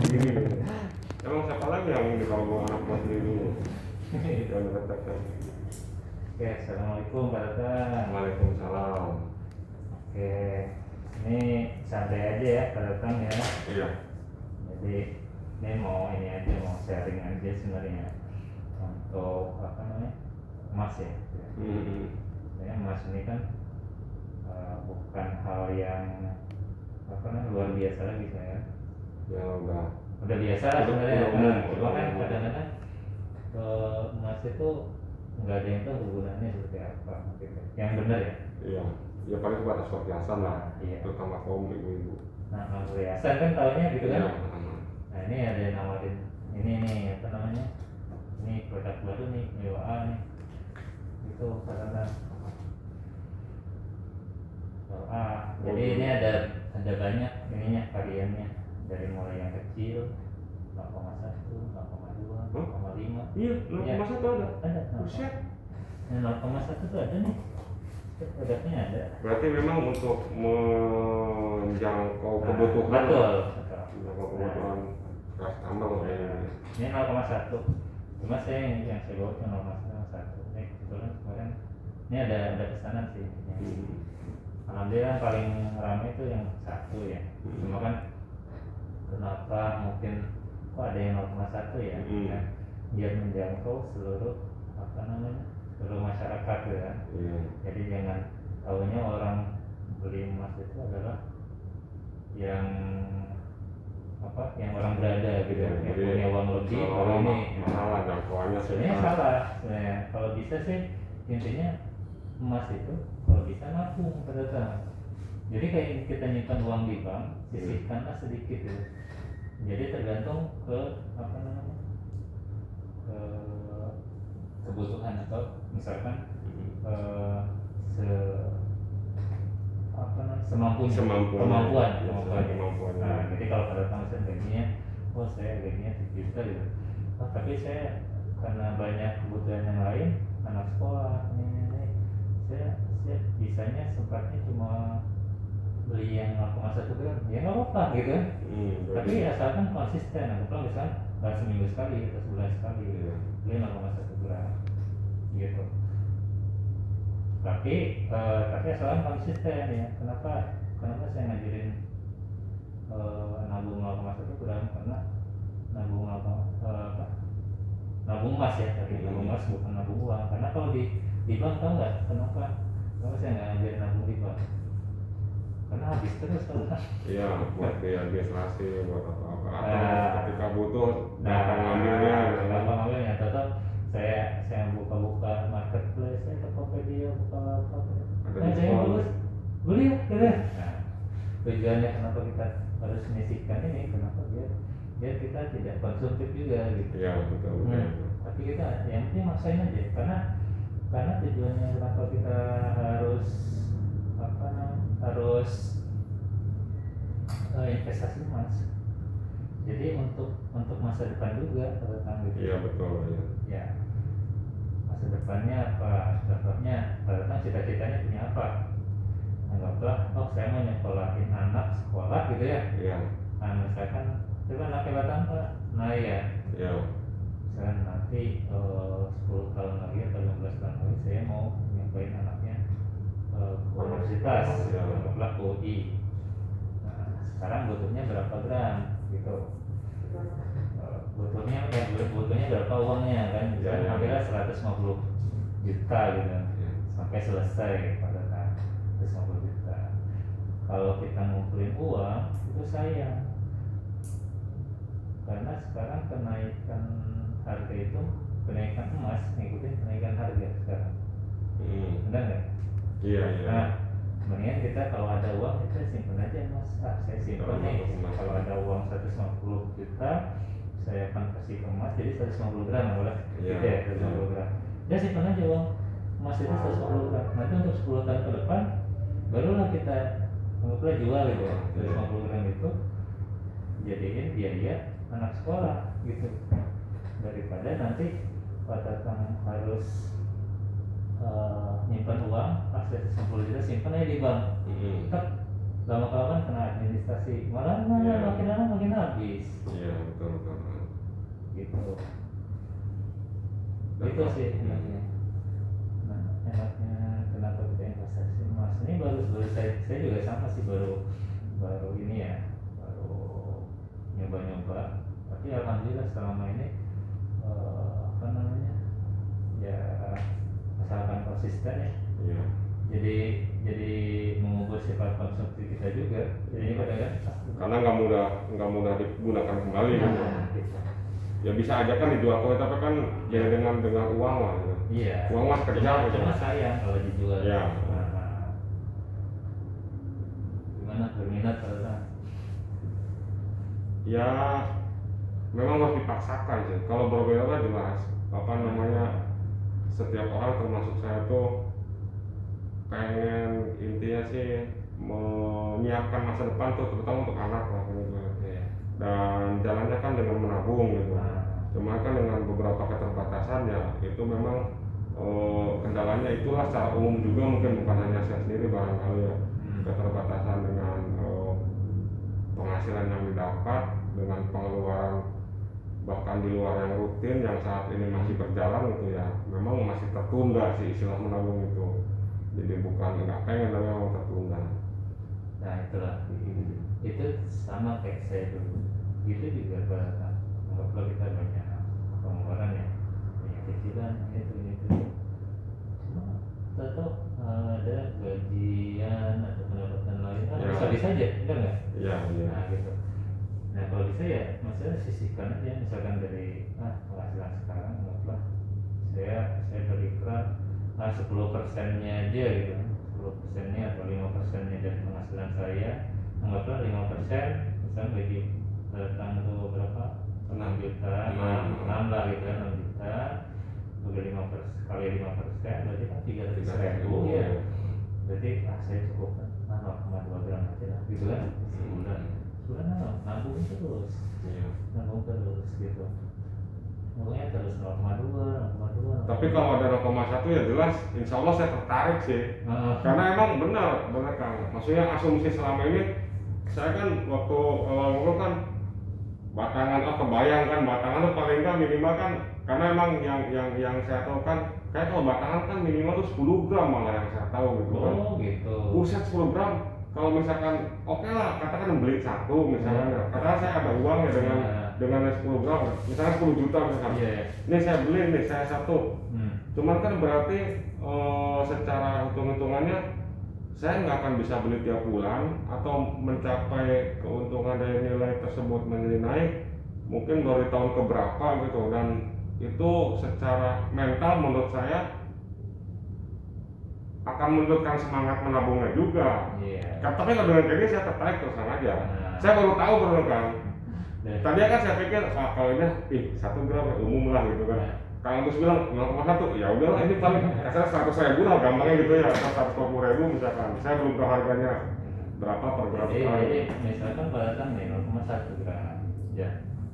Emang siapa lagi yang ini kalau mau anak buat beli dulu? Jangan katakan. Oke, assalamualaikum Pak Datang. Waalaikumsalam. Oke, ini santai aja ya Pak Datang ya. Iya. Jadi ini mau sharing aja sebenarnya untuk apa namanya emas ya. Ya, emas ini kan bukan hal yang apa namanya luar biasa lagi saya. Ya udah Biasa lah sebenarnya. umum. Cuma kan kadang-kadang emas itu nggak ada yang tahu hubungannya seperti apa gitu. Yang benar ya. Iya. Ya paling buat perhiasan lah. Iya. Terutama kaum ibu-ibu. Nah, perhiasan kan taunya gitu kan. Iya. Nah, ini ada yang nawarin ini nih apa namanya? Ini produk baru nih, EWA nih. Itu karena jadi ini ada banyak ininya variannya dari mulai yang kecil 0,1, 0,2, 0,5. Iya, 0,1 ada. Ada. Buset. Ini 0,1 tuh ada nih. Produknya ada. Berarti memang untuk menjangkau kebutuhan. Betul. Menjangkau kebutuhan customer. Ini 0,1. Cuma saya yang saya bawa cuma 0,1. Kebetulan kemarin ini ada pesanan sih. Alhamdulillah paling ramai itu yang 1 ya. Cuma kan kenapa mungkin kok ada yang 0,1 ya? Kan? Biar menjangkau seluruh seluruh masyarakat ya. Jadi jangan tahunya orang beli emas itu adalah yang orang berada gitu, yang punya uang lebih. Kalau ini salah jangkauannya sebenarnya salah. Kalau bisa sih intinya emas itu kalau bisa nabung pada. Jadi kayak kita nyimpan uang di bank, sisihkanlah sedikit ya. Jadi tergantung ke ke kebutuhan atau misalkan kemampuan. Nah, jadi kalau pada tahun gajinya, saya gajinya 7 juta gitu. Tapi saya karena banyak kebutuhan yang lain, anak sekolah, saya bisanya sempatnya cuma beli yang 0,1 gram, ya nggak apa-apa gitu kan. Tapi asalkan konsisten, misalkan seminggu sekali atau sebulan sekali beli 0,1 gram gitu. Tapi asalkan konsisten ya. Kenapa saya ngajarin nabung 0,1 gram? Karena nabung emas ya, nabung emas bukan nabung uang. Karena kalau di bank tahu nggak kenapa saya nggak ngajarin nabung di bank? Karena habis terus kalau kan. Iya, buat biaya administrasi, buat apa-apa. Atau ketika butuh, gampang ngambilnya. Tetap saya buka marketplace, saya ke Tokopedia, buka apa. Saya beli ya, gitu. Nah, tujuannya kenapa kita harus menyisihkan ini? Kenapa biar kita tidak konsumtif juga gitu. Iya, betul. Tapi kita yang penting maksain aja, karena tujuannya kenapa kita harus investasi emas. Jadi untuk masa depan juga tentang gitu. Iya, betul ya. Masa depannya apa? Contohnya tentang cita-citanya punya apa? Anggaplah saya mau nyekolahin anak sekolah gitu ya. Iya. Nah, misalkan coba anaknya batang Pak. Nah ya. Iya. Misalkan nanti 10 tahun lagi atau 15 tahun lagi saya mau nyekolahin anaknya universitas, anggaplah UI. Nah, sekarang butuhnya berapa gram gitu. Butuhnya berapa uangnya kan? Misalnya hampirnya 150 juta gitu sampai selesai pada saat 150 juta. Kalau kita ngumpulin uang itu sayang, karena sekarang kenaikan harga itu, kenaikan emas ngikutin kenaikan harga sekarang. Benar nggak? Iya. Nah, mendingan kita kalau ada uang kita simpan aja emas. Saya simpan nih. Kalau ada uang 150 juta, saya akan kasih emas jadi 150 gram boleh. Gitu ya, 150 gram. Ya simpan aja uang emas itu 150 gram. Nanti untuk 10 tahun ke depan barulah kita anggaplah jual gitu ya. 150 gram itu jadiin biaya anak sekolah gitu. Daripada nanti pada harus nyimpan uang, 150 juta simpan aja di bank. Tetap lama kelamaan kena administrasi, malah Iya. makin lama makin habis. Iya, betul. Gitu. Dan Itu kalau- sih enaknya. Nah, enaknya kenapa kita investasi emas ini baru saya juga sama sih baru ini ya, baru nyoba-nyoba. Tapi alhamdulillah selama ini apa namanya ya, asalkan konsisten ya. Iya. Jadi mengubah sifat konsumsi kita juga. Jadi kadang-kadang Karena nggak mudah digunakan kembali gitu. gitu. Ya bisa aja kan dijual kok, tapi kan ya dengan uang lah gitu. Iya. Uang mas kerja gitu. Cuma sayang kalau dijual. Iya. Nah, gimana berminat kalau Ya memang harus dipaksakan sih. Kalau berbeda jelas apa namanya, setiap orang termasuk saya tuh pengen intinya sih menyiapkan masa depan tuh, terutama untuk anak lah gitu. Iya. Dan jalannya kan dengan menabung gitu. Nah. Cuma kan dengan beberapa keterbatasan ya itu memang kendalanya itulah secara umum juga, mungkin bukan hanya saya sendiri barangkali ya. Keterbatasan dengan penghasilan yang didapat, dengan pengeluaran bahkan di luar yang rutin yang saat ini masih berjalan gitu ya, memang masih tertunda sih istilah menabung itu. Jadi bukan nggak pengen, tapi memang tertunda. Nah itulah, itu sama kayak saya dulu. Itu juga kalau kita banyak pengeluaran ya, banyak cicilan itu. Cuma tetap ada gajian atau pendapatan lain kan Ya. bisa aja, benar nggak? Iya. Nah gitu. Nah kalau bisa ya maksudnya sisihkan aja, misalkan dari penghasilan sekarang anggaplah saya berikrar 10%-nya aja gitu, 10%-nya atau 5%-nya dari penghasilan saya, anggaplah 5%, misalnya gaji datang tuh berapa? 6 juta, 6 lah gitu, 6 juta udah 5% kali 5% berarti kan 300.000 ya. Berarti saya cukup 0,2 gram aja lah gitu kan sebulan nabung terus gitu, nabungnya terus 0,2. Tapi kalau ada 0,1 ya jelas insya Allah saya tertarik sih. Karena emang benar Kang, maksudnya asumsi selama ini saya kan waktu awal kan batangan, kebayang kan batangan tuh paling nggak minimal kan, karena emang yang saya tahu kan kayak kalau batangan kan minimal tuh 10 gram malah yang saya tahu gitu kan. Oh gitu. Buset 10 gram. Kalau misalkan oke lah, katakan beli satu misalkan ya. Katakan saya ada uang ya dengan 10 gram, misalnya 10 juta misalkan. Ini saya beli nih, saya satu. Cuman kan berarti secara hitung-hitungannya saya nggak akan bisa beli tiap bulan atau mencapai keuntungan dari nilai tersebut menjadi naik mungkin dari tahun keberapa gitu, dan itu secara mental menurut saya akan menurunkan semangat menabungnya juga. Tapi kalau dengan ini saya tertarik terus aja. Saya baru tahu bener kan. Tadi kan saya pikir kalau ini 1 gram umum lah gitu kan. Kalau terus bilang 0,1 ya udahlah, ini paling kasar 100.000 lah gampangnya gitu ya, atau 120.000 misalkan. Saya belum tahu harganya berapa per gram. Jadi misalkan pada datang nih 0,1 gram ya,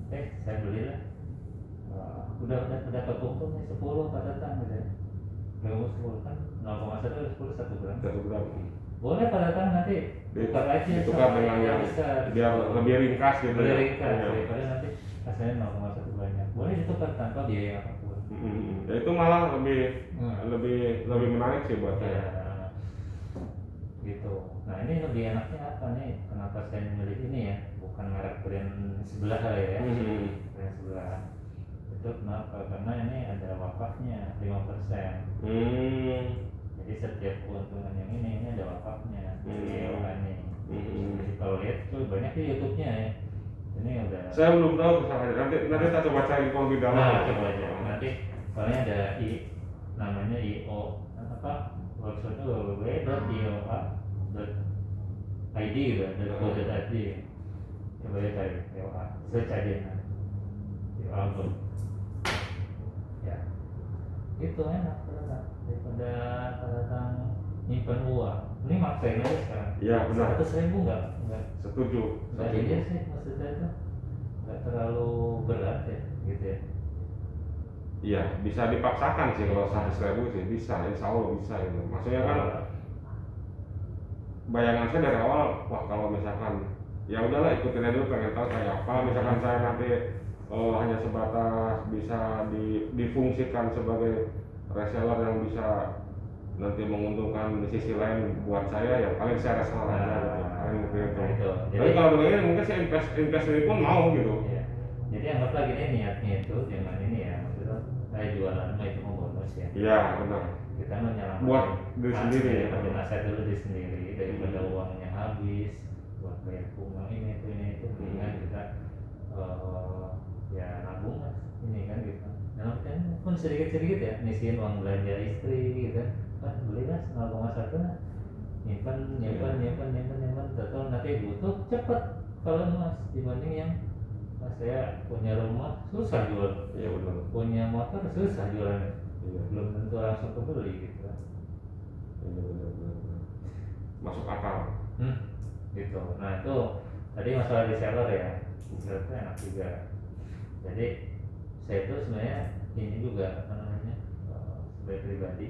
saya beli lah, udah ketumpuk nih 10 pada datang gitu ya, 10 kan 0,1 10 1 gram. 1 gram. Boleh pada datang nanti tukar aja ditukar dengan yang besar, biar lebih ringkas gitu. Lebih ringkas daripada nanti rasanya 0,1 banyak. Boleh ditukar tanpa biaya apapun. Ya itu malah lebih menarik sih buat saya. Gitu. Nah ini lebih enaknya apa nih? Kenapa saya memilih ini ya? Bukan merek brand sebelah ya. Brand sebelah. Itu kenapa? Karena ini ada wakafnya 5%. Jadi setiap keuntungan yang ini ada wakafnya. Jadi kalau lihat tuh banyak di YouTube-nya ya. Ini udah. Saya belum tahu misalnya. Nanti kita coba cari info lebih dalam. Nah, coba aja. Nanti soalnya ada namanya IO apa? Website www.ioa.id gitu, .co.id. Coba ya cari IOA. Search aja. IOA pun. Ya. Itu enak daripada datang nyimpen uang. Ini maksain aja sekarang. Iya benar. 100.000 nggak? Setuju. Nggak ini sih maksudnya itu nggak terlalu berat ya gitu ya. Iya, bisa dipaksakan sih kalau 100.000 sih bisa, insya Allah bisa itu. Maksudnya kan bayangan saya dari awal, wah kalau misalkan ya udahlah ikutin aja dulu, pengen tahu kayak apa. Misalkan saya nanti hanya sebatas bisa difungsikan sebagai reseller yang bisa nanti menguntungkan di sisi lain buat saya, ya paling saya reseller aja gitu, paling mungkin itu. Tapi kalau dengan ini mungkin saya invest ini pun mau gitu. Iya. Jadi anggaplah gini, niatnya itu dengan ini ya, maksudnya kayak jualan itu mau bonus ya. Iya benar. Kita menyelamatkan Buat diri sendiri ya. Bikin aset dulu diri sendiri daripada uangnya habis buat bayar bunga ini itu mendingan kita ya nabung mas ini kan gitu. Nah kan pun sedikit ya nyisihin uang belanja istri gitu kan, beli mas 0,1 nyimpan total nanti butuh cepet kalau mas, dibanding yang saya punya rumah susah jual, Iya benar. punya motor susah jualan, Iya. belum tentu langsung kebeli gitu kan. Iya benar. Masuk akal. Gitu. Nah itu tadi masalah reseller ya, reseller itu enak juga. Jadi saya itu sebenarnya ini juga apa namanya sebagai pribadi,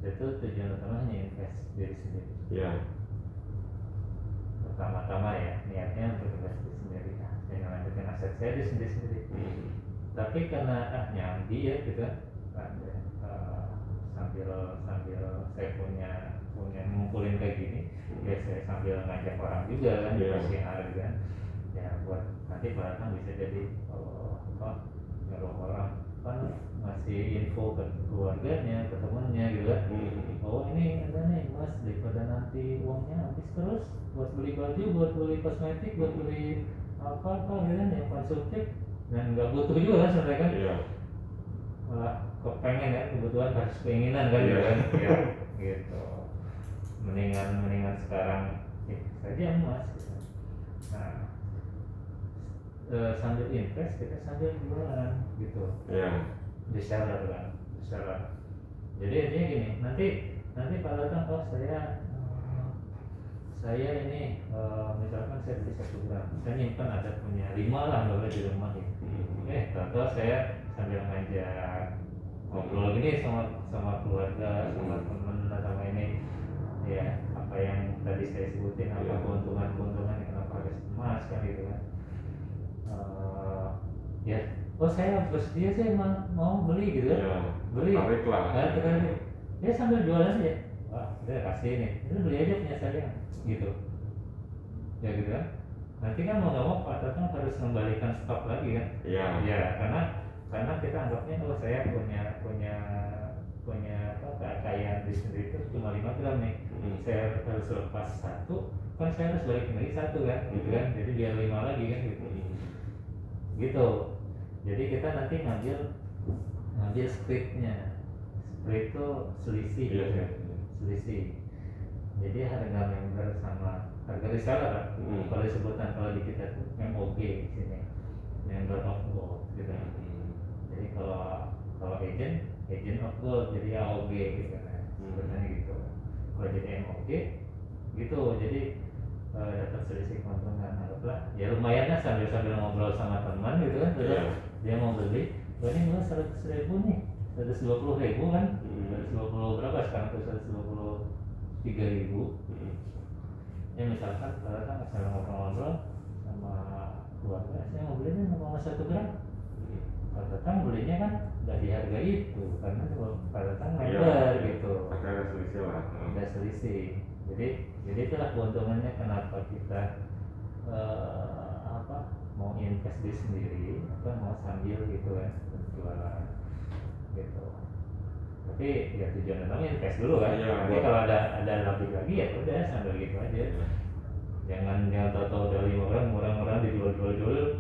saya itu tujuan utamanya invest diri sendiri. Iya. Pertama-tama ya niatnya untuk invest diri sendiri. Nah, saya ngelanjutin aset saya di sendiri. Tapi karena nyambi ya gitu kan, sambil saya punya ngumpulin kayak gini, ya saya sambil ngajak orang juga kan, dikasih gitu kan, ya buat nanti barang bisa jadi nyuruh orang kan ngasih info ke keluarganya, ke temennya gitu kan. Oh ini ada nih mas, daripada nanti uangnya habis terus buat beli baju, buat beli kosmetik, buat beli apa gitu kan yang konsumtif dan nggak butuh juga kan sebenarnya kan. Iya. Malah kepengen ya, kebutuhan harus keinginan kan gitu kan. Ya gitu, mendingan sekarang saja mas gitu. Nah sambil invest kita sambil jualan gitu. Iya. Reseller kan, reseller. Jadi intinya gini, nanti Pak datang, oh saya ini misalkan saya beli 1 gram, saya nyimpan ada punya 5 lah boleh di rumah ya. Contoh saya sambil ngajak ngobrol gini sama keluarga, sama temen, sama ini ya apa yang tadi saya sebutin, apa keuntungan kenapa harus emas kan gitu kan. Ya, oh saya bersedia, saya mau beli gitu kan. Beli. Tarik lah. Ya sambil jualan aja. Wah, udah kasih nih. Ini beli aja punya saya gitu. Ya gitu kan. Nanti kan mau nggak mau Pak Tatang harus mengembalikan stok lagi kan. Iya. Ya, karena kita anggapnya kalau saya punya apa kekayaan di sendiri itu cuma 5 gram nih. Saya harus lepas 1, kan saya harus balikin lagi 1 kan, gitu kan. Jadi biar 5 lagi kan gitu. Gitu. Jadi kita nanti ngambil spreadnya. Spread itu selisih gitu ya. Selisih. Jadi harga member sama harga reseller kalau disebutan kalau di kita tuh MOG di sini, member of gold gitu. Jadi kalau agent of gold, jadi AOG gitu kan, sebenarnya gitu. Kalau jadi MOG gitu, jadi dapat selisih keuntungan. Anggaplah ya lumayan lah sambil ngobrol sama teman gitu kan, terus dia mau beli, ini gue 100.000 nih, 120.000 kan, 120 berapa sekarang tuh, 123.000. Ya misalkan kalau kan saya ngobrol sama keluarga, saya mau beli nih 0,1 gram. Kalau datang belinya kan nggak di harga itu, karena kalau datang member gitu. Ada selisih lah. Ada selisih. Jadi itulah keuntungannya kenapa kita mau invest di sendiri atau mau sambil gitu kan jualan gitu. Tapi ya tujuan utamanya invest dulu kan. Nanti kalau ada lebih lagi ya udah sambil gitu aja. Jangan tahu-tahu udah 5 gram murah-murah dijual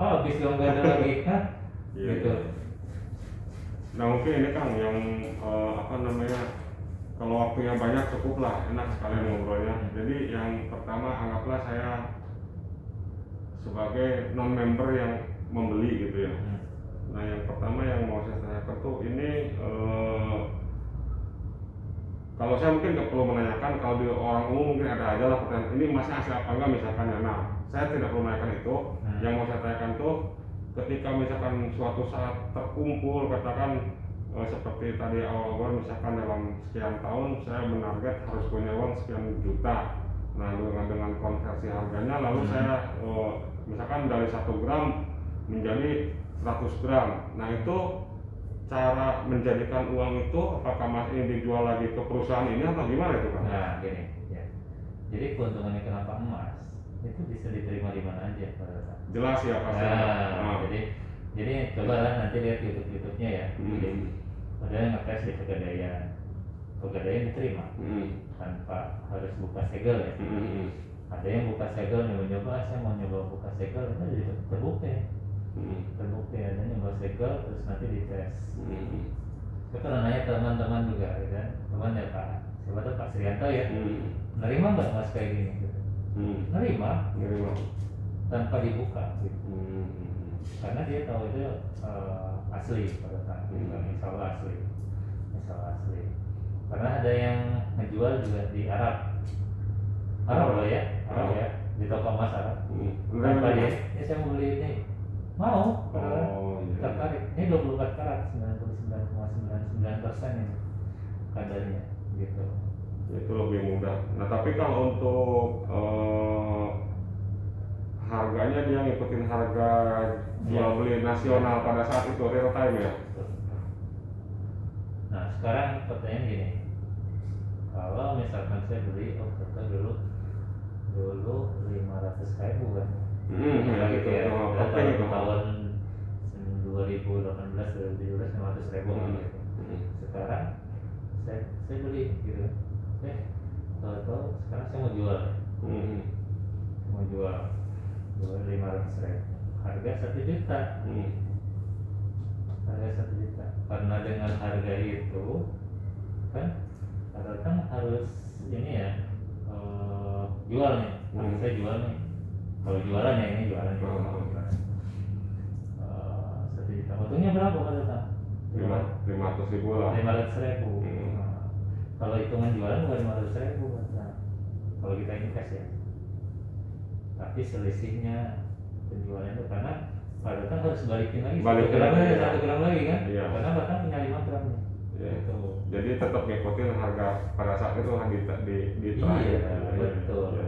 habis dong, nggak ada lagi kan. Gitu. Nah mungkin ini Kang yang kalau waktunya banyak cukup lah, enak sekali ngobrolnya. Jadi yang pertama anggaplah saya sebagai non member yang membeli gitu ya. Nah yang pertama yang mau saya tanyakan tuh ini kalau saya mungkin nggak perlu menanyakan, kalau di orang umum mungkin ada aja lah pertanyaan ini masih asli apa enggak misalkan ya. Nah saya tidak perlu menanyakan itu. Yang mau saya tanyakan tuh ketika misalkan suatu saat terkumpul, katakan seperti tadi awal-awal misalkan dalam sekian tahun saya menarget harus punya uang sekian juta. Nah dengan konversi harganya lalu saya misalkan dari 1 gram menjadi 100 gram. Nah itu cara menjadikan uang itu apakah Mas ini dijual lagi ke perusahaan ini atau gimana itu kan? Nah gini ya, jadi keuntungannya kenapa emas itu bisa diterima di mana aja pada saat. Jelas ya pasti. Nah, jadi cobalah nanti lihat YouTube-nya ya. Jadi ada yang ngetes di Pegadaian diterima tanpa harus buka segel ya. Ada yang buka segel nyoba-nyoba, saya mau nyoba buka segel itu jadi terbukti ada nyoba segel terus nanti dites. Saya pernah nanya teman-teman juga gitu kan, teman ya Pak, siapa tuh Pak Srianto ya, nerima nggak Mas kayak gini gitu? Nerima tanpa dibuka gitu. Karena dia tahu itu asli pada saat itu, insya Allah asli. Karena ada yang ngejual juga di Arab loh ya, di toko emas Arab. Tanpa dia, saya mau beli ini, mau, tertarik. Ini 24 karat, 99,99% ini kadarnya, gitu. Itu lebih mudah. Nah tapi kalau untuk harganya dia ngikutin harga jual beli nasional pada saat itu real time ya. Nah sekarang pertanyaan gini, kalau misalkan saya beli dulu 500.000 kan, gitu ya, tahun 2018 2017 500.000 gitu. Sekarang saya beli gitu, tahu sekarang saya mau jual, mau jual 500.000, harga 1 juta. Harga 1 juta. Karena dengan harga itu kan harus ini ya, jual nih. Saya jual nih. Kalau jualan ya ini jualan. 1 juta. Untungnya berapa Pak Datang? 500.000 lah. 500.000. Kalau hitungan jualan bukan 500.000 Pak. Kalau kita invest ya. Tapi selisihnya penjualan itu karena Pak Datang harus balikin lagi 1 gram lagi kan? Iya. Karena Pak Datang punya 5 gram nih. Ya. Gitu. Jadi tetap ngikutin harga pada saat itu di iya, betul. Ya.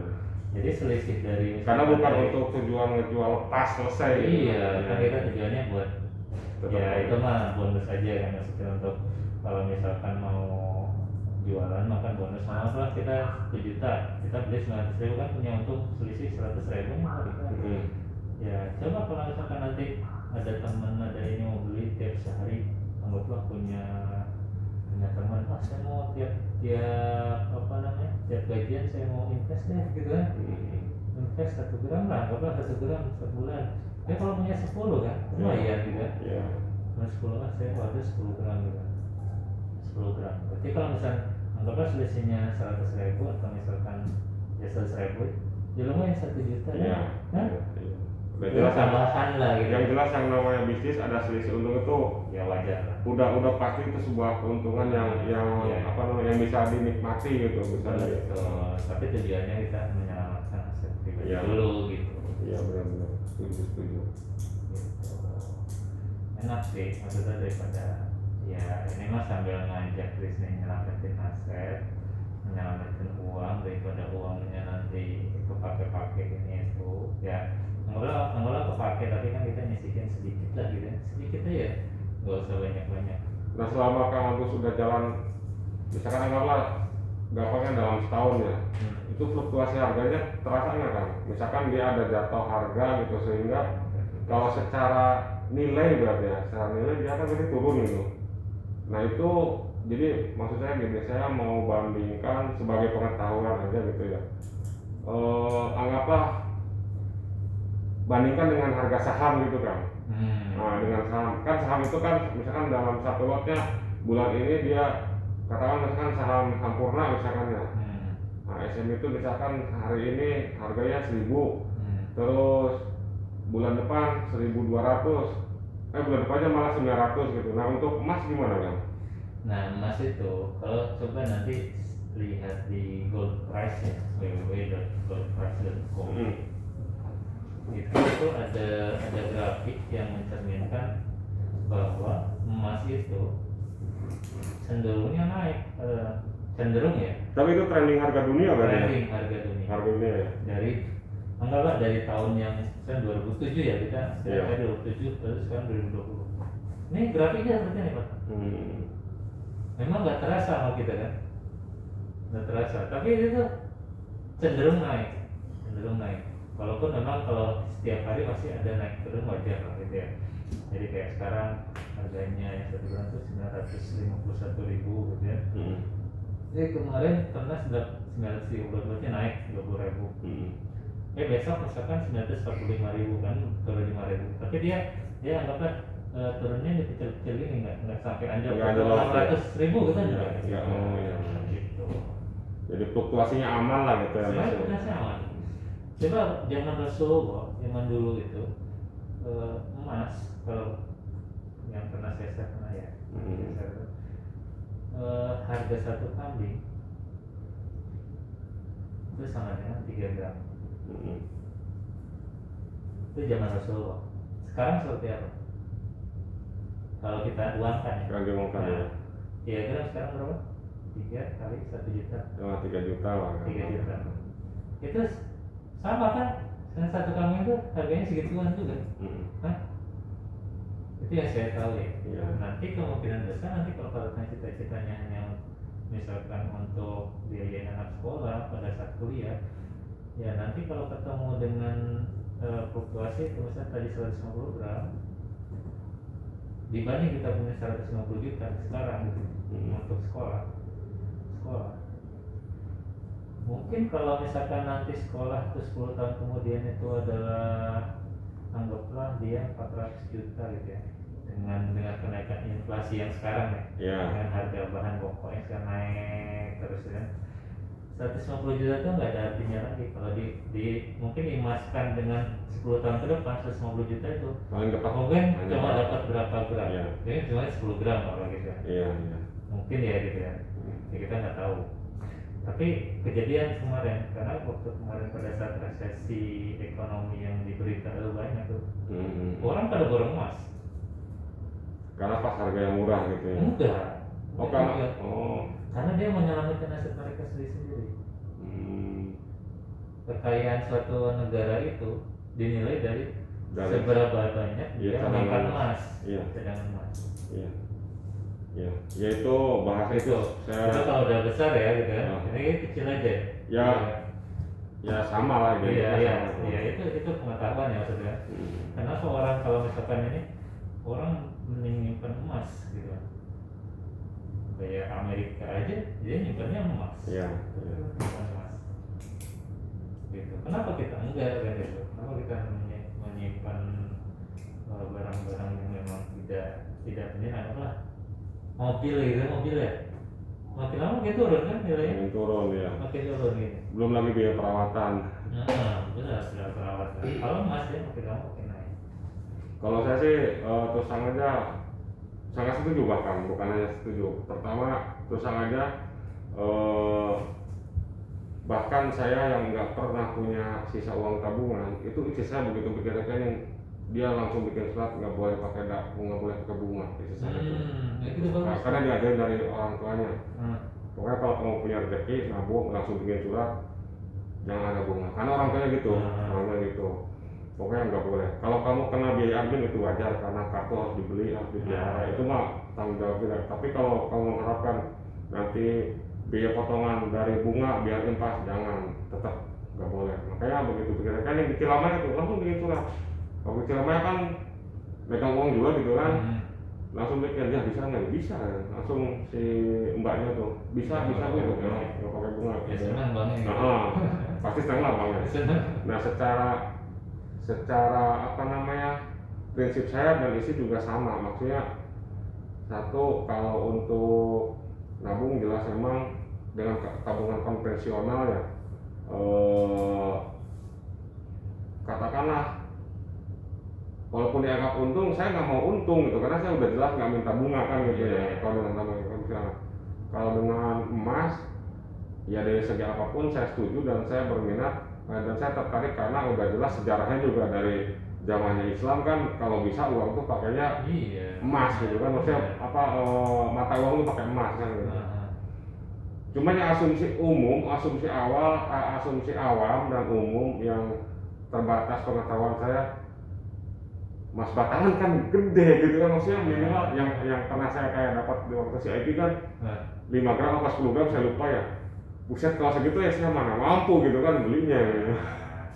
Jadi selisih dari karena bukan untuk tujuan ngejual pas selesai. Iya, kan kita tujuannya buat tetap ya itu mah bonus aja kan, maksudnya untuk kalau misalkan mau jualan makan bonus sama lah kita 1 juta, kita beli 900.000 kan punya untung selisih 100.000 nih kita. Ya coba kalau misalkan nanti ada teman ada ini mau beli tiap sehari, anggaplah punya teman, saya mau tiap gajian saya mau invest deh gitu kan, invest 1 gram lah, anggaplah 1 gram sebulan. Ya kalau punya 10 kan lumayan gitu kan. Nah 10 kan saya waduh 10 gram gitu kan, 10 gram. Berarti kalau misalkan anggaplah selisihnya 100.000 atau misalkan ya 100.000, ya lumayan 1 juta ya kan? Jelas tambahan lah gitu. Yang jelas yang namanya bisnis ada selisih untung itu ya wajar lah. Udah pasti itu sebuah keuntungan yang yang bisa dinikmati gitu misalnya. Tapi tujuannya kita menyelamatkan aset pribadi dulu gitu. Iya benar-benar setuju. Gitu. Enak sih maksudnya daripada ya ini mah sambil ngajak bisnis nyelamatin aset, menyelamatin uang daripada uangnya nanti kepake ini itu ya. Ngelola kepake tapi kan kita nyisihin sedikit lah gitu, sedikit aja, nggak usah banyak. Nah selama Kang Agus sudah jalan, misalkan anggaplah gampangnya dalam setahun ya, itu fluktuasi harganya terasa nggak kan? Misalkan dia ada jatuh harga gitu sehingga kalau secara nilai berarti ya, secara nilai dia kan berarti turun gitu. Nah itu jadi maksud saya gini, saya mau bandingkan sebagai pengetahuan aja gitu ya. Anggaplah bandingkan dengan harga saham gitu kan. Nah dengan saham itu kan misalkan dalam satu lotnya bulan ini dia katakan misalkan saham Sampurna misalkan ya. Nah SM itu misalkan hari ini harganya 1.000, terus bulan depan 1.200, bulan depannya malah 900 gitu. Nah untuk emas gimana kan? Nah emas itu kalau coba nanti lihat di gold price ya, www.goldprice.com. Itu ada grafik yang mencerminkan bahwa emas itu cenderungnya naik cenderung ya. Tapi itu trending harga dunia kan? Trending harga dunia. Harga dunia ya. Dari anggaplah dari tahun yang misalnya 2007 ya, kita Iya. 2007 terus sekarang 2020. Ini grafiknya seperti ini Pak. Memang nggak terasa sama kita kan, nggak terasa. Tapi itu cenderung naik, cenderung naik. Walaupun memang kalau setiap hari masih ada naik turun wajar lah gitu ya. Jadi kayak sekarang harganya yang 1 bulan itu 951.000 gitu ya. Jadi kemarin pernah 930 berarti naik 20.000. Besok misalkan 945.000 kan, turun 5.000. Tapi dia anggaplah turunnya di kecil-kecil ini, nggak sampai anjlok 600.000 gitu juga. Ya, Gitu. Jadi fluktuasinya aman lah gitu ya. Sebenarnya fluktuasinya aman. Coba zaman Rasulullah, zaman dulu itu emas, kalau yang pernah saya share ya, harga satu kambing itu sama dengan 3 gram. Itu zaman Rasulullah. Sekarang seperti apa? Kalau kita uangkan ya. Sekarang diuangkan ya. 3 gram sekarang berapa? 3 kali 1 juta. 3 juta lah. 3 juta. Itu sama kan? Dan satu kambing itu harganya segituan juga. Hah? Itu yang saya tahu ya. Nanti kemungkinan besar nanti kalau cita-citanya hanya misalkan untuk biaya anak sekolah pada saat kuliah, ya nanti kalau ketemu dengan fluktuasi itu misalnya tadi 150 gram dibanding kita punya 150 juta sekarang untuk sekolah, mungkin kalau misalkan nanti sekolah itu 10 tahun kemudian itu adalah anggaplah dia 400 juta gitu ya, dengan kenaikan inflasi yang sekarang ya, dengan harga bahan pokok yang sekarang naik terus ya, 150 juta itu nggak ada artinya lagi kalau mungkin dimaskan dengan 10 tahun ke depan. 150 juta itu paling dapat mungkin cuma dapat berapa gram, jadi cuma 10 gram kalau gitu ya. Mungkin ya gitu ya, kita nggak tahu. Tapi kejadian kemarin, karena waktu kemarin pada saat resesi ekonomi yang diberitakan banyak tuh, orang pada borong emas. Karena pas harga yang murah gitu ya. Enggak. Karena dia menyelamatkan aset mereka sendiri. Kekayaan suatu negara itu dinilai dari seberapa banyak dia menyimpan emas, cadangan emas. Ya itu bahas itu. Itu kalau udah besar ya gitu kan. Ini kecil aja. Ya sama lah gitu. Iya, itu pengetahuan ya maksudnya. Kenapa orang kalau misalkan ini orang menyimpan emas gitu, kayak Amerika aja dia nyimpannya emas. Nyimpan emas gitu. Kenapa kita enggak kan gitu? Kenapa kita menyimpan barang-barang yang memang tidak bernilai lah? Mobil ya, makin lama makin turun kan nilainya? Makin turun ya. Makin turun gitu. Belum lagi biaya perawatan. Benar perawatan. Kalau emas ya makin lama makin naik. Kalau saya sih terus terang aja sangat setuju, bahkan bukan hanya setuju. Pertama terus terang aja bahkan saya yang nggak pernah punya sisa uang tabungan itu istri saya begitu bikin rekening dia langsung bikin surat nggak boleh pakai nggak boleh pakai bunga istri saya itu. Karena diajarin dari orang tuanya. Pokoknya kalau kamu punya rezeki nabung langsung bikin surat, jangan ada bunga. Karena orang tuanya gitu, gitu. Pokoknya nggak boleh. Kalau kamu kena biaya admin itu wajar karena kartu harus dibeli, harus dipelihara. Itu mah tanggung jawab kita. Tapi kalau kamu mengharapkan nanti biaya potongan dari bunga biar impas, jangan, tetap nggak boleh. Makanya begitu bikin rekening di Cilamaya itu langsung bikin surat. Kalau di Cilamaya kan megang uang juga gitu kan. Langsung bikin, ya bisa nggak? Bisa, langsung si mbaknya tuh bisa gitu, nggak pakai bunga. Ya senang banget. Pasti senang lah bang. Nah secara apa namanya prinsip saya dan istri juga sama, maksudnya satu kalau untuk nabung jelas memang dengan tabungan konvensional ya, katakanlah walaupun dianggap untung, saya nggak mau untung gitu, karena saya udah jelas nggak minta bunga kan gitu ya. Kalau dengan tabungan konvensional, kalau dengan emas, ya dari segi apapun saya setuju dan saya berminat dan saya tertarik karena udah jelas sejarahnya juga dari zamannya Islam kan, kalau bisa uang tuh pakainya emas gitu kan, maksudnya apa mata uang tuh pakai emas kan gitu. Cuma ya asumsi umum, asumsi awam dan umum yang terbatas pengetahuan saya, Mas Batangan kan gede gitu kan, maksudnya minimal yang pernah saya kayak dapat di waktu CIP kan 5 gram apa 10 gram saya lupa ya. Buset, kalau segitu ya saya mana mampu gitu kan belinya gitu.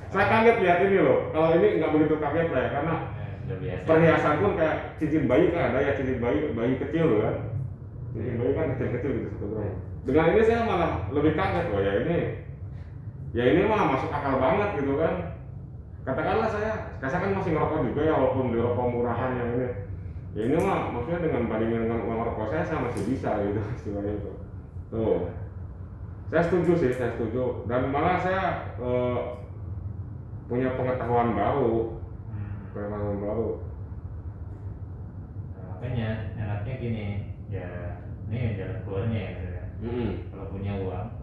Saya kaget lihat ini loh, kalau ini nggak begitu kaget lah ya, karena perhiasan pun kayak cincin bayi kan ada ya, cincin bayi kecil loh kan. Cincin bayi kan kecil-kecil gitu 1 gram. Dengan ini saya malah lebih kaget loh ya ini malah masuk akal banget gitu kan. Katakanlah saya kan masih ngerokok juga ya, walaupun di rokok murahan yang ini. Ya ini mah maksudnya dengan bandingin dengan uang rokok saya masih bisa gitu istilahnya itu. Tuh. Saya setuju dan malah saya punya pengetahuan baru. Nah, makanya enaknya gini, ya ini jalan keluarnya ya. Kalau punya uang,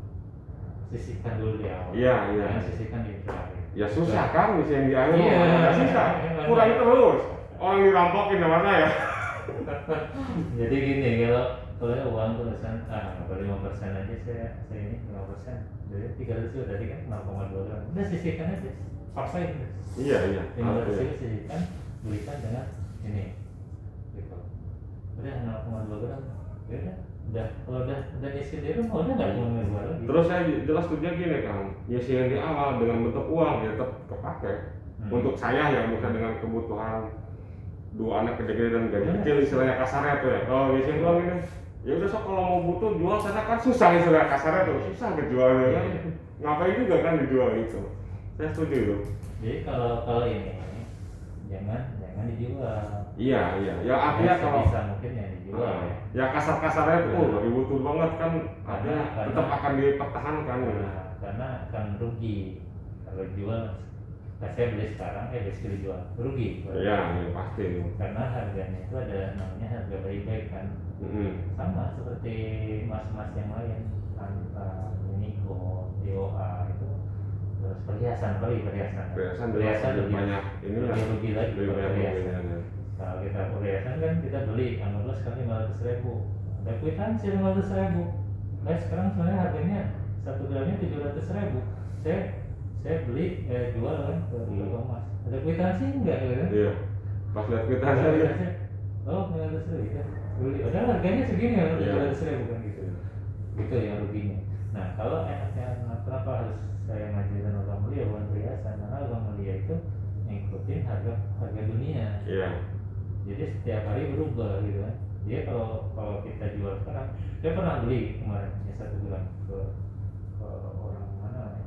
sisihkan dulu di awal. Iya. Sisihkan di terakhir. Ya susah kan, bisa yang di akhir Iya. susah. Kurang terus. Orang dirampokin mana ya? Jadi gini, kalau uang tuh misalnya kalau 5% aja saya ini 5%, jadi 300 udah tadi kan 0,2 gram. Udah sisihkan aja, paksain. Iya. 500 sisihkan, belikan dengan ini, gitu. Udah 0,2 gram, ya udah. Kalau udah nyisih di rumah udah nggak mau ngejual lagi. Terus saya jelas setuju gini kan, nyisih yang di awal dengan bentuk uang ya tetap kepake. Untuk saya ya, misalnya dengan kebutuhan 2 anak gede-gede dan gaji kecil istilahnya kasarnya tuh ya. Kalau nyisih uang ini, ya udah sok kalau mau butuh jual sana kan susah istilahnya kasarnya tuh, susah kejualnya kan. Ngapain juga kan dijual itu. Saya setuju itu. Jadi kalau ini jangan dijual. Iya. Ya artinya kalau bisa mungkin yang dijual. Ya kasar-kasarnya tuh lagi butuh banget kan, artinya tetap akan dipertahankan. Karena akan rugi kalau jual. Saya beli sekarang, beli jual rugi. Iya pasti. Karena harganya itu ada namanya harga baik kan. Sama seperti emas-emas yang lain, Unico, DOA itu. Terus perhiasan lebih banyak ini lebih rugi lagi perhiasan. Kalau kita perhiasan kan kita beli, anggaplah sekarang 500.000, ada kwitansi 500.000. Nah sekarang sebenarnya harganya 1 gramnya 700.000. Saya beli jual kan ke toko emas. Ada kwitansi enggak kan? Iya. Pas lihat kwitansi. Oh 500.000 ya. Beli. Padahal harganya segini ya, 700.000 kan gitu. Itu yang ruginya. Nah kalau enaknya kenapa harus saya ngajarin orang mulia bukan perhiasan? Karena orang mulia itu ngikutin harga dunia. Iya. Jadi setiap hari berubah gitu kan. Dia kalau kita jual sekarang, saya pernah beli kemarin 1 gram ke orang mana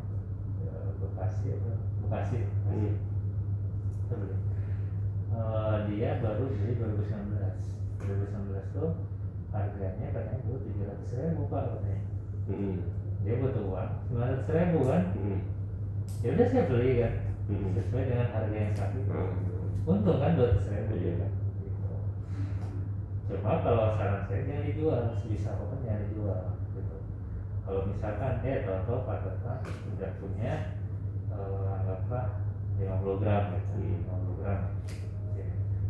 ya, Bekasi. Kita beli. Dia baru beli 2019 tuh harganya katanya dulu 700.000 Pak katanya. Dia butuh uang 900.000 kan. Ya udah saya beli kan, sesuai dengan harga yang saat itu. Untung kan 200.000 gitu. Cuma kalau saran saya jangan dijual, sebisa apapun jangan dijual gitu. Kalau misalkan tahu-tahu Pak Tata udah punya anggaplah 50 gram gitu, 50 gram.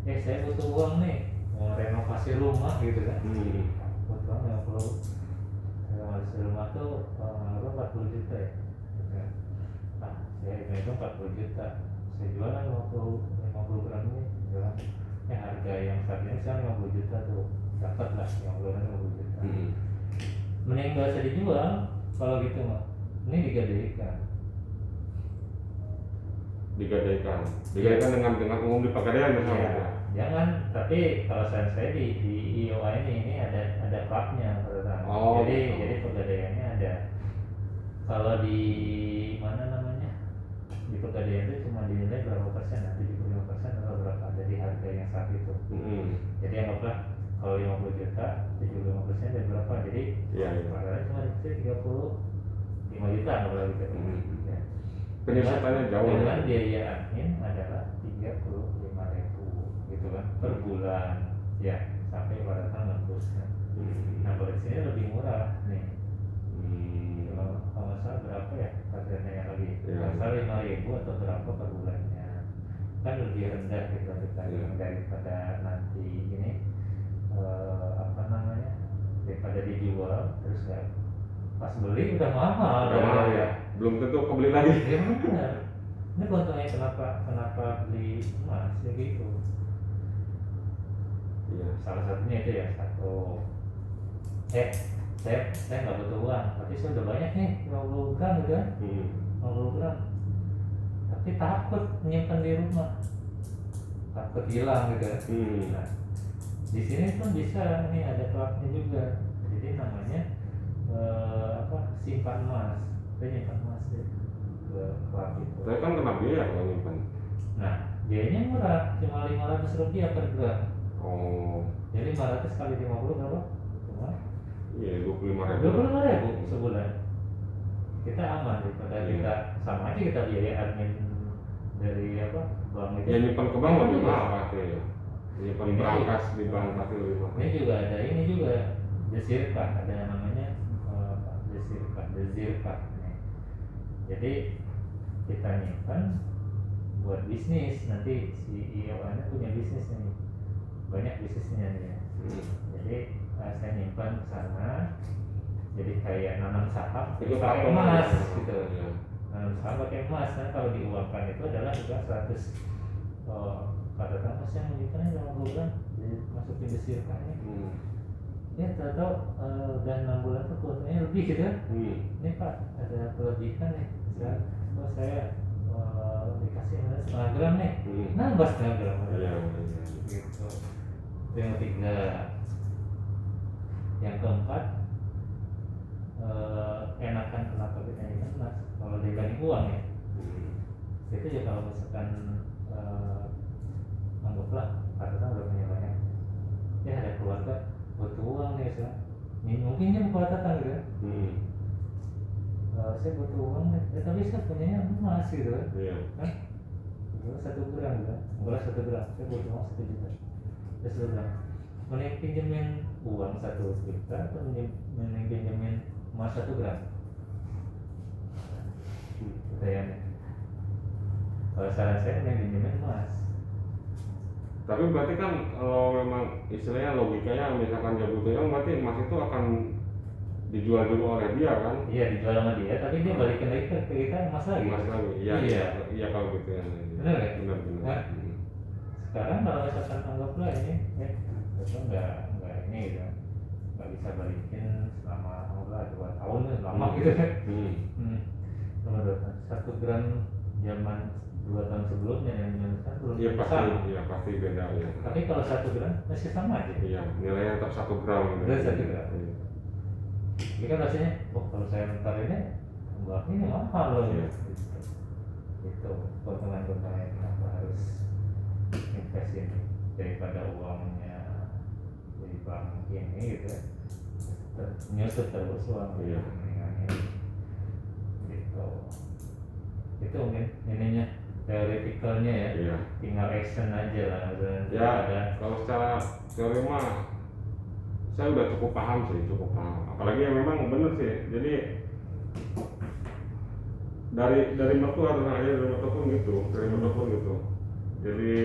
Saya butuh uang nih, mau renovasi rumah gitu kan. Butuh uang 50. Renovasi rumah tuh 40 juta ya. Nah, saya hitung 40 juta. Saya jual kan 50 gram ini, jualan. Harga yang saat ini sekarang 50 juta tuh, dapat lah yang bulan 50 juta. Mending gak usah dijual kalau gitu mah. Ini digadaikan dengan umum di Pegadaian misalnya. Ya, jangan, tapi kalau saya di IOA ini ada klubnya jadi Pegadaiannya ada. Kalau di mana namanya, di Pegadaian itu cuma dinilai berapa persen, 75% atau berapa dari harga yang saat itu. Jadi anggaplah kalau 50 juta 75% dari berapa, jadi padahal cuma itu 35 juta anggaplah gitu. Penyesatannya jauh. Dengan biaya admin adalah 35.000 gitu kan per bulan ya, sampai pada tanggal nembus kan. Nah kalau di sini lebih murah nih. Kalau salah berapa ya harganya lagi? Kalau salah 5.000 atau berapa per bulannya, kan lebih rendah gitu daripada nanti ini daripada dijual terus pas beli udah mahal. Udah mahal ya. Belum tentu kebeli lagi. Ya benar. Ini untungnya kenapa beli emas ya gitu. Iya. Salah satunya itu ya satu. Saya nggak butuh uang, tapi saya udah banyak nih 50 gram gitu kan. 50 gram. Tapi takut nyimpan di rumah. Takut hilang gitu kan. Nah, di sini pun bisa nih ada klubnya juga. Jadi namanya simpan emas. Saya nyimpan emas deh ke klub itu. Tapi kan kena biaya kalau nyimpan. Nah, biayanya murah, cuma Rp500 per gram. Oh. Jadi 500 kali 50 berapa? Cuma Iya, 25.000. 25.000 sebulan. Kita aman daripada kita sama aja kita biaya admin dari bank itu. Ya nyimpan ke bank lebih mahal pasti ya. Nyimpan berangkas di bank pasti lebih mahal. Ini juga ada Desirka, ada namanya Desirka. Jadi kita nyimpan buat bisnis, nanti CEO-nya punya bisnis nih, banyak bisnisnya nih. Jadi saya nyimpan sana, jadi kayak nanam saham pakai emas gitu. Nanam saham pakai emas, nah kalau diuangkan itu adalah juga 100 pada mas yang menyimpannya 50 bulan dimasukin di sirkanya. Ya tahu dan 6 bulan tuh keuntungannya lebih gitu kan. Ini Pak ada kelebihan nih, misalnya saya dikasih setengah gram nih, nambah setengah gram gitu. Itu yang ketiga. Yang keempat, enakan kenapa kita nyimpan emas kalau dibanding uang ya. Itu ya kalau misalkan anggaplah katakan udah punya banyak, ya ada keluarga butuh uang nih mungkin dia buka catatan gitu kan. Saya butuh uang nih, tapi saya punyanya emas gitu kan. Kan? 1 gram gitu kan, enggak 1 gram, saya butuh uang 1 juta. Terus 1 gram. Mending pinjemin uang 1 juta atau mending pinjemin emas 1 gram? Pertanyaannya. Kalau saran saya mending pinjemin emas. Tapi berarti kan kalau memang istilahnya logikanya misalkan dia butuh uang, berarti emas itu akan dijual dulu oleh dia kan? Iya, dijual sama dia, tapi dia balikin lagi ke kita emas lagi. Emas lagi, iya kalau gitu ya. Benar ya? Benar. Nah, sekarang kalau misalkan anggaplah ini, itu nggak ini gitu, nggak bisa balikin selama 2 tahun lama gitu kan? Selama 2 tahun, 1 gram zaman 2 tahun sebelumnya yang kan belum sama. Iya pasti beda ya. Tapi kalau 1 gram masih sama aja. Iya, nilainya tetap 1 gram. Nilai 1 gram. Ini kan rasanya, kalau saya ntar ini ini mahal loh. Itu keuntungan-keuntungannya kenapa harus invest ini daripada uangnya di bank ini gitu ya. Nyusut terus uang mendingannya gitu. Itu mungkin ininya teoretikalnya ya. Tinggal action aja lah. Kalau secara teori mah saya udah cukup paham. Apalagi yang memang bener sih. Jadi dari mertua dari mertua pun gitu. Jadi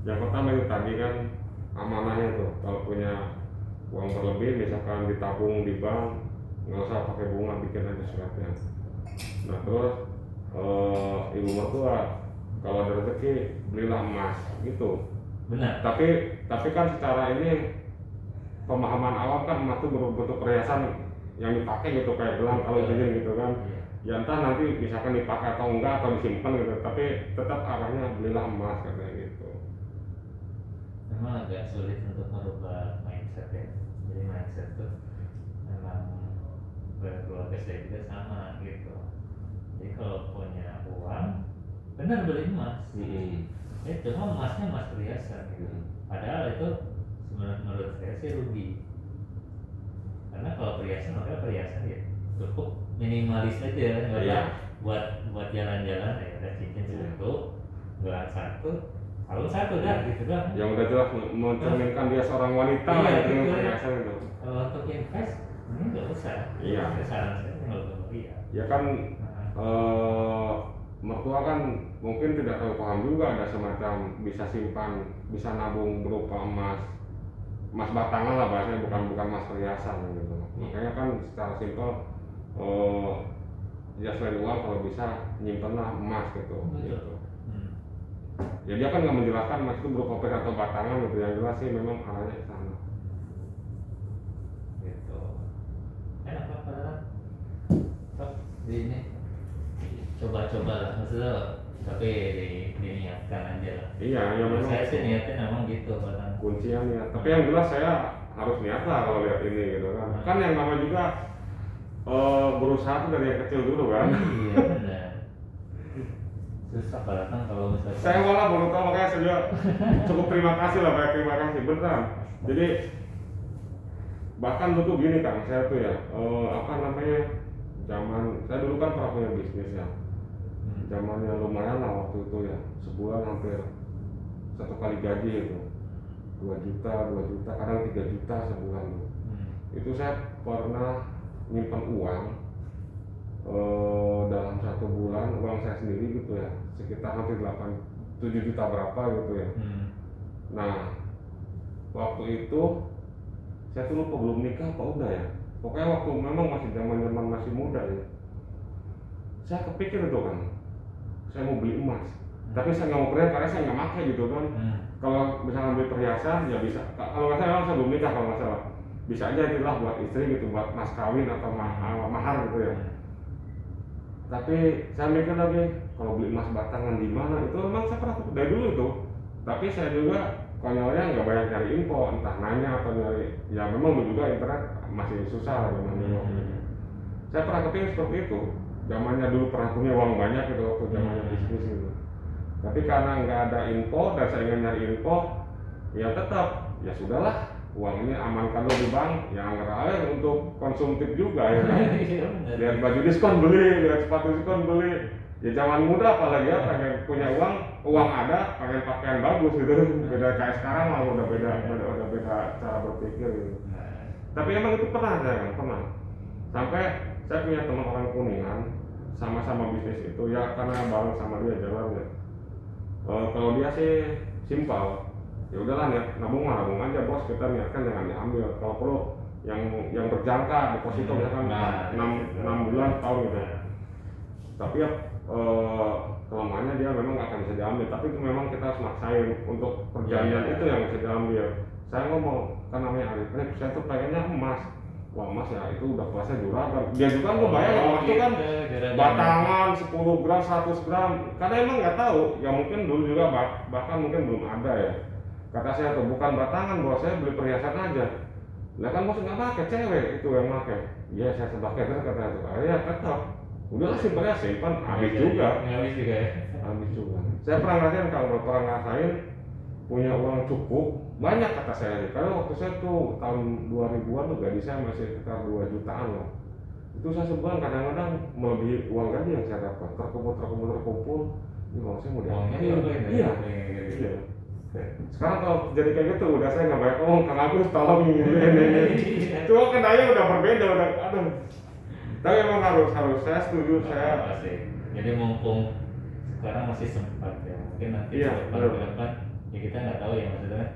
yang pertama itu tadi kan amanahnya tuh, kalau punya uang berlebih misalkan ditabung di bank, nggak usah pakai bunga, bikin aja suratnya. Nah terus ibu mertua kalau ada rezeki belilah emas gitu. Benar. Tapi kan secara ini pemahaman awam kan emas itu berbentuk perhiasan yang dipakai gitu, kayak gelang kalau cincin gitu kan. Ya entah nanti misalkan dipakai atau enggak atau disimpan gitu, tapi tetap arahnya belilah emas katanya gitu. Memang agak sulit untuk merubah mindset ya. Jadi mindset tuh memang keluarga saya juga sama gitu. Jadi kalau punya uang benar beli emas. Cuma emasnya emas perhiasan gitu. Padahal itu menurut saya sih rugi. Karena kalau perhiasan maka perhiasan ya cukup minimalis aja, buat jalan-jalan ya udah cincin satu, gelang satu, kalung satu dah gitu kan. Yang udah jelas mencerminkan dia seorang wanita dengan perhiasan itu. Kalau untuk invest ini nggak usah. Saran saya nggak usah beli ya. Ya kan mertua kan mungkin tidak terlalu paham juga ada semacam bisa simpan, bisa nabung berupa emas. emas batangan lah bahasanya, bukan emas perhiasan gitu. Makanya kan secara simpel ya selain uang kalau bisa nyimpenlah emas gitu. Gitu. Ya dia kan nggak menjelaskan emas itu berupa perak atau batangan gitu, yang jelas sih memang arahnya ke sana. Gitu. Enak apa padahal? Di ini coba-coba lah, maksudnya tapi diniatkan aja lah. Iya, yang memang saya sih niatnya memang gitu kadang. kuncinya niat. Tapi yang jelas saya harus niat lah kalau lihat ini gitu kan. Kan yang namanya juga berusaha tuh dari yang kecil dulu kan. Iya benar. Susah kan kalau misalnya. Saya malah baru tahu, makanya saya juga cukup terima kasih lah, banyak terima kasih beneran. Jadi bahkan dulu tuh gini kan, saya tuh ya apa namanya, zaman saya dulu kan pernah punya bisnis ya. Zamannya lumayan lah waktu itu ya, sebulan hampir 1 kali gaji itu 2 juta, kadang 3 juta sebulan tuh. Itu saya pernah nyimpan uang dalam 1 bulan, uang saya sendiri gitu ya, sekitar hampir 7 juta berapa gitu ya. Nah waktu itu saya tuh lupa belum nikah apa udah ya, pokoknya waktu memang masih zaman masih muda ya, saya kepikir itu kan saya mau beli emas, tapi saya nggak mau beli karena saya nggak pakai gitu kan. Kalau misalnya beli perhiasan ya bisa, kalau nggak salah saya belum nikah kalau nggak salah, bisa aja itulah buat istri gitu, buat mas kawin atau mahar gitu ya. Tapi saya mikir lagi, kalau beli emas batangan di mana, itu memang saya pernah dari dulu itu. Tapi saya juga konyolnya nggak banyak cari info, entah nanya atau nyari, ya memang juga internet masih susah lah zaman dulu. Saya pernah kepikir seperti itu, zamannya dulu pernah punya uang banyak gitu waktu zamannya bisnis gitu. Tapi karena nggak ada info dan saya ingin nyari info, ya tetap ya sudahlah, uang ini amankan dulu di bank, yang ngerawat untuk konsumtif juga ya. Lihat baju diskon beli, lihat sepatu diskon beli. Ya zaman muda apalagi ya, pengen punya uang ada, pengen pakaian bagus gitu. Beda kayak sekarang lah, udah beda cara berpikir gitu. Tapi emang itu pernah saya pernah. Sampai saya punya teman orang Kuningan, sama-sama bisnis itu ya, karena bareng sama dia jalan ya. Kalau dia sih simpel, ya udahlah niat nabung aja bos, kita niatkan jangan diambil. Kalau perlu yang berjangka deposito misalkan 6 bulan tahun gitu. Tapi ya kelemahannya dia memang nggak akan bisa diambil. Tapi itu memang kita harus maksain untuk perjanjian itu yang bisa diambil. Saya ngomong kan namanya Arif, saya tuh pengennya emas. Wah emas ya itu udah kelasnya juragan. Dia juga kan kebayang emas itu kan batangan 10 gram, 100 gram. Karena emang nggak tahu, ya mungkin dulu juga bahkan mungkin belum ada ya. Kata saya tuh bukan batangan bos, saya beli perhiasan aja. Lah kan bos nggak pakai, cewek itu yang pakai. Iya saya sebagai kata itu. Ya tetap. Udahlah simpan, habis juga. Habis juga ya. Habis juga. Saya pernah ngerasain, kalau pernah ngerasain punya uang cukup banyak kata saya, karena waktu saya tuh tahun 2000-an tuh gaji saya masih sekitar 2 jutaan loh. Itu saya sebulan kadang-kadang melebihi uang gaji yang saya dapat, terkumpul. Ini uang saya mau diapain? Iya. Sekarang kalau jadi kayak gitu udah saya nggak banyak ngomong, Kang Agus tolong ini. Cuma kendanya udah berbeda, udah aduh. Tapi emang harus saya setuju saya. Jadi mumpung sekarang masih sempat ya, mungkin nanti depan ya kita nggak tahu ya, maksudnya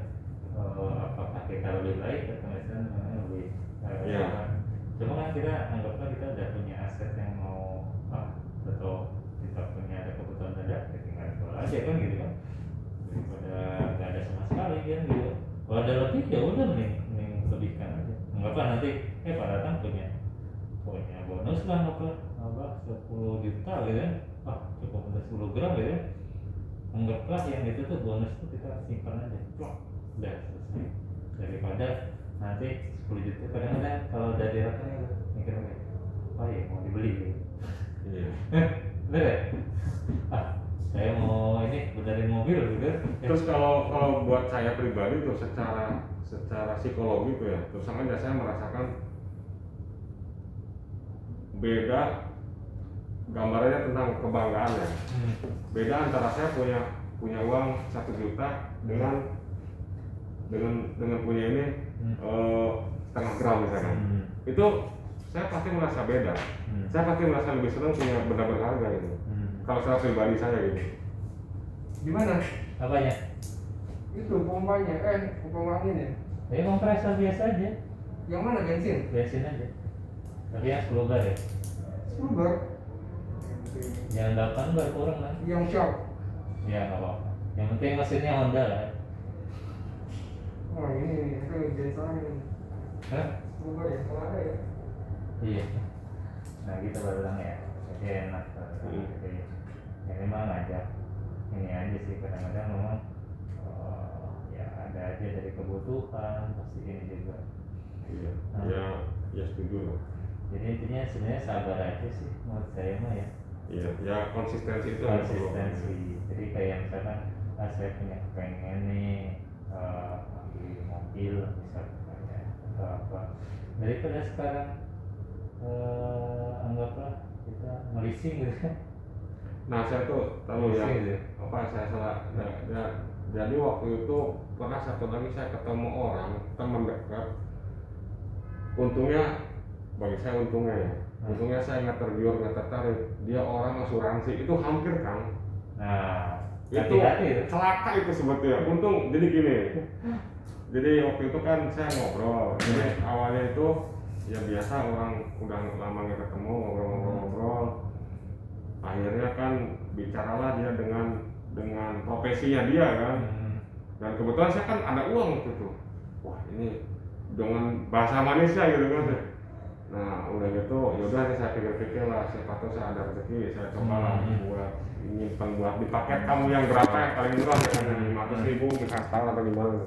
apakah kita lebih baik atau misalnya lebih cuma kan kita anggaplah kita udah punya aset yang mau atau kita punya ada kebutuhan mendadak, ya tinggal jual aja kan gitu kan, daripada nggak ada sama sekali kan gitu. Kalau ada lebih ya udah mending lebihkan aja. Anggaplah nanti Pak Datang punya bonus lah apa 10 juta gitu kan, cukup untuk 10 gram gitu kan. Anggaplah yang itu tuh bonus tuh kita simpan aja, udah selesai. Daripada nanti 10 juta kadang-kadang kalau udah direkam mikir ya mau dibeli gitu. Iya. Bener ya? Saya mau ini benerin mobil gitu. Terus kalau buat saya pribadi tuh secara psikologi tuh ya, terus sama aja saya merasakan beda gambarnya tentang kebanggaan ya. Beda antara saya punya uang 1 juta dengan punya ini setengah gram misalkan. Itu saya pasti merasa beda. Saya pasti merasa lebih senang punya benda berharga gitu. Kalau secara pribadi saya gitu. Gimana? Apanya? Itu pompanya, pompa angin ya? Ya kompresor biasa aja, Yang mana bensin? bensin aja. Tapi yang 10 bar ya. 10 bar. Yang 8 bar kurang kan? Yang sharp. Ya nggak apa-apa. Yang penting mesinnya Honda lah. Wah ini biasanya ini. Hah? 10 bar ya, kalau ada ya. Iya. Nah gitu baru bilang ya. Jadi enak. Jadi ini mah ngajak ini aja sih, kadang-kadang memang ya ada aja dari kebutuhan pasti ini juga. Iya. Nah. Ya setuju lah. Jadi intinya sebenarnya sabar aja sih menurut saya mah ya. Iya, ya konsistensi itu yang perlu. Konsistensi. Jadi kayak misalkan saya punya pengen nih beli mobil misalkan ya, atau apa, daripada sekarang anggaplah kita melising gitu kan. Nah saya tuh tahu ya, Melising gitu. apa saya salah. Jadi waktu itu pernah satu lagi saya ketemu orang teman dekat. Untungnya bagi saya untungnya ya. Untungnya saya nggak tergiur, nggak tertarik. Dia orang asuransi itu hampir kan. Nah, Itu hati-hati itu. celaka itu sebetulnya. Untung jadi gini. Jadi waktu itu kan saya ngobrol. Jadi awalnya itu ya biasa orang udah lama nggak ketemu ngobrol-ngobrol. Akhirnya kan bicaralah dia dengan profesinya dia kan. Dan kebetulan saya kan ada uang waktu itu. Wah ini dengan bahasa manisnya gitu kan. Nah udah gitu yaudah saya pikir-pikir lah, siapa tahu saya ada rezeki, saya coba lah buat nyimpen buat di paket kamu yang berapa yang paling murah, misalnya 500.000 misalnya setahun atau gimana.